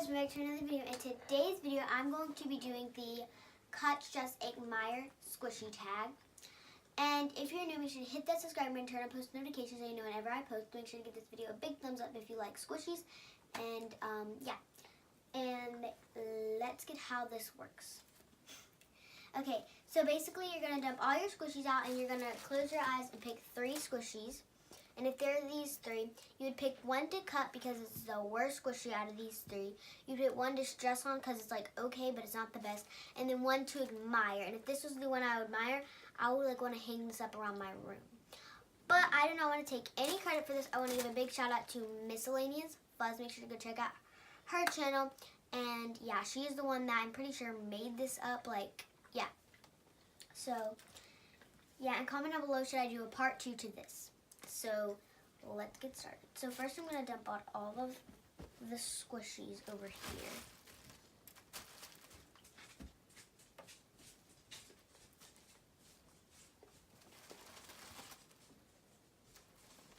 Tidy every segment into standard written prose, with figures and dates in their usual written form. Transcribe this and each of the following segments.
guys, welcome back to another video. In today's video, I'm going to be doing the Cut Just Admire squishy tag. And if you're new, make sure to hit that subscribe button and turn on post notifications so you know whenever I post. Make sure to give this video a big thumbs up if you like squishies. And yeah, and let's get how this works. Okay, so basically you're gonna dump all your squishies out and you're gonna close your eyes and pick 3 squishies. And if there are these 3, you would pick one to cut because it's the worst squishy out of these 3. You pick one to stress on because it's like okay, but it's not the best. And then one to admire. And if this was the one I would admire, I would like want to hang this up around my room. But I do not want to take any credit for this. I want to give a big shout out to Miscellaneous Fuzz. Make sure to go check out her channel. And yeah, she is the one that I'm pretty sure made this up. Like, yeah. So, yeah, and comment down below, should I do a part 2 to this? So let's get started. So first I'm going to dump out all of the squishies over here.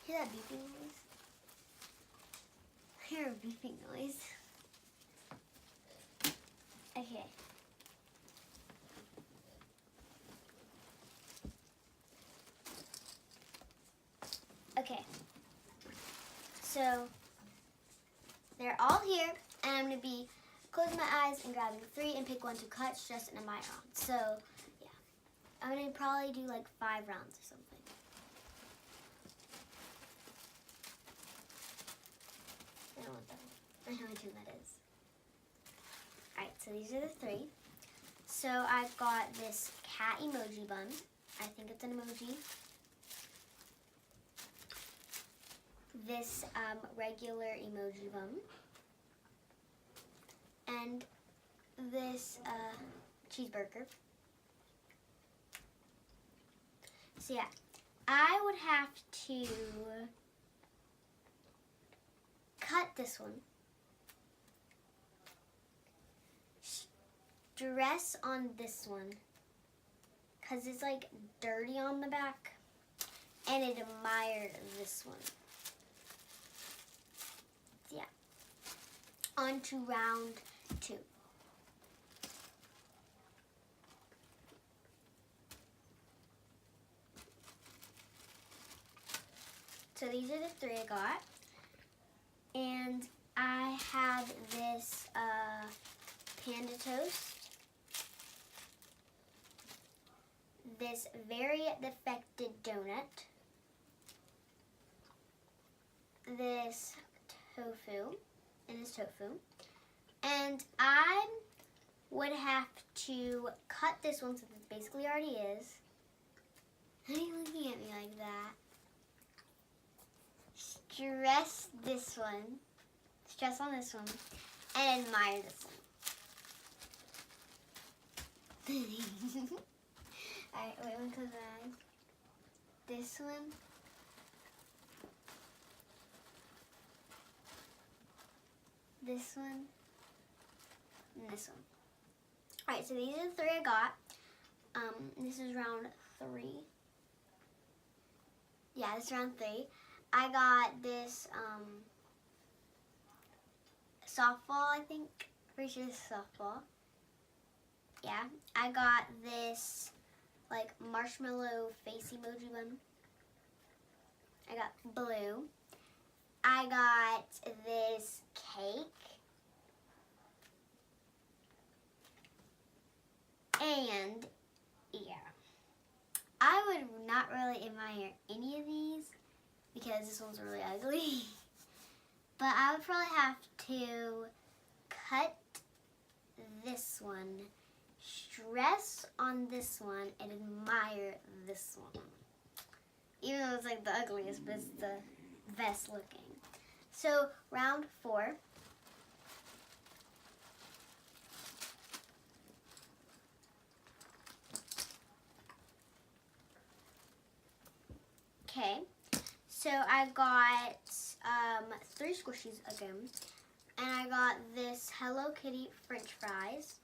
Hear that beeping noise? I hear a beeping noise. Okay. Okay, so they're all here, and I'm going to be closing my eyes and grabbing 3 and pick one to cut, stress, and admire on. So, yeah, I'm going to probably do like 5 rounds or something. I don't want that. I know which one that is. Alright, so these are the 3. So I've got this cat emoji bun. I think it's an emoji. This regular emoji bun, and this cheeseburger. So yeah, I would have to cut this one, stress on this one, because it's like dirty on the back, and admire this one. Yeah. On to round 2. So these are the 3 I got. And I have this Panda Toast. This Very Defected Donut. This tofu, and this tofu, and I would have to cut this one since it basically already is. Why are you looking at me like that? Stress this one, stress on this one, and admire this one. Alright, wait, let me close my eyes. This one. This one, and this one. Alright, so these are the 3 I got. This is round 3. Yeah, this is round 3. I got this softball, I think. Pretty sure this is softball. Yeah, I got this like marshmallow face emoji one. I got blue. I got this cake. And, yeah. I would not really admire any of these because this one's really ugly. But I would probably have to cut this one, stress on this one, and admire this one. Even though it's like the ugliest, but it's the best looking. So, round 4. Okay, so I got 3 squishies again, and I got this Hello Kitty French fries.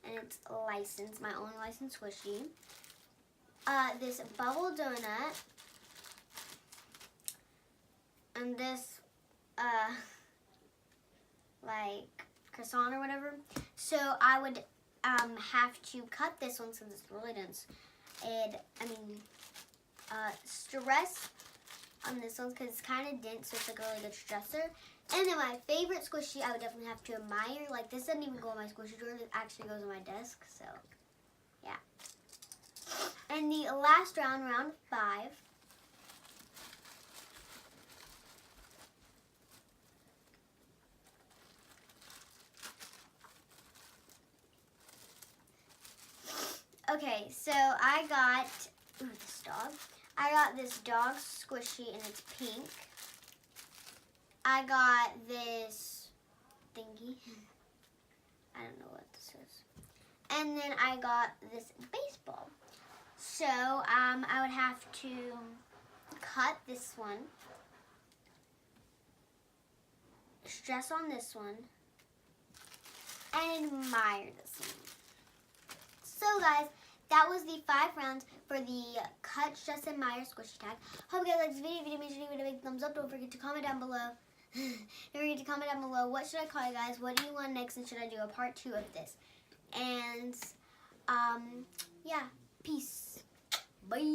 And it's licensed, my only licensed squishy. This bubble donut, and this like croissant or whatever. So I would have to cut this one since it's really dense. And stress on this one because it's kind of dense, so it's like a really good stressor. And then my favorite squishy, I would definitely have to admire. Like this doesn't even go in my squishy drawer. It actually goes on my desk. So yeah. And the last round, round 5. Okay, so I got this dog. I got this dog squishy and it's pink. I got this thingy. I don't know what this is. And then I got this baseball. So I would have to cut this one, stress on this one, and admire this one. So guys, that was the 5 rounds for the Cut, Stress, Admire Squishy Tag. Hope you guys liked this video. Make sure to give it a big thumbs up. Don't forget to comment down below. Don't forget to comment down below. What should I call you guys? What do you want next? And should I do a part 2 of this? And yeah, peace. Bye.